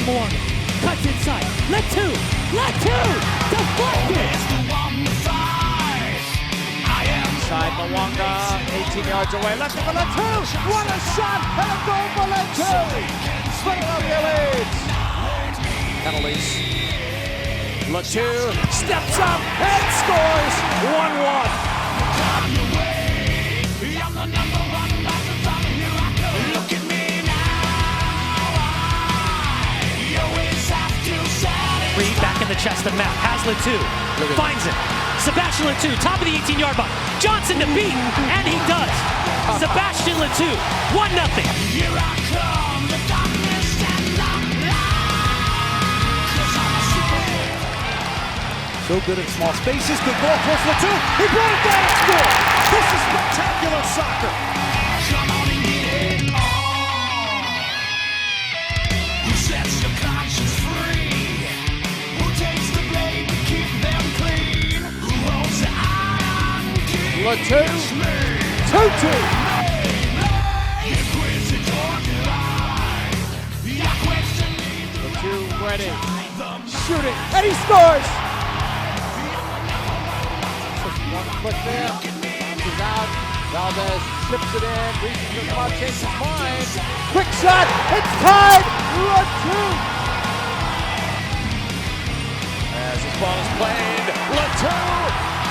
Mwanga cuts inside. Letu! Deflected! Inside Mwanga, 18 yards away. Left for Letu! What a shot! And a goal for Letu! Philadelphia leads! Penalties. Letu steps up and scores! 1-1. Back in the chest of Matt. Has Letu. Finds it. Sebastian Letu, top of the 18-yard box. Johnson to beat, and he does. Sebastian Letu, 1-0. Here I come, the darkness and So good in small spaces. Good ball towards Letu. He brought it down and scored. This is spectacular soccer. come on and get it on. Who sets your conscience free? Letu, 2-2. Letu ready, shooting, and he scores! Just one foot there, bounces out, Valdez chips it in, reaches the spot, changes his mind. Quick shot, it's tied, Letu! As this ball is played, Letu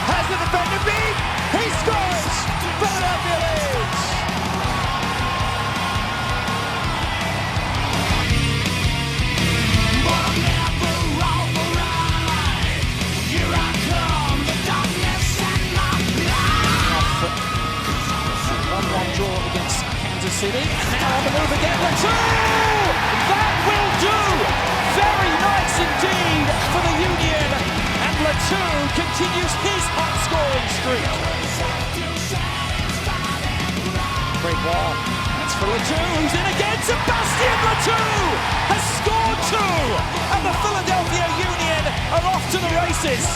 has the defender beat! He scores! Philadelphia leads! But I'm never override. Here I come, the darkness and my light. 1-1 draw against Kansas City. Now on the move again. Letu! That will do! Very nice indeed for the Union. And Letu continues his hot scoring streak. Great ball. That's for Letu, who's in again. Sebastian Letu has scored two, and the Philadelphia Union are off to the races.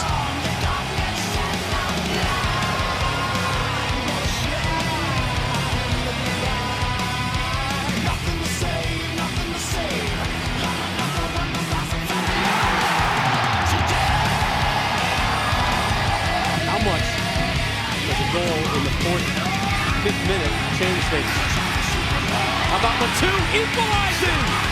How much does a goal in the 5th minute change things? How about Letu equalizing?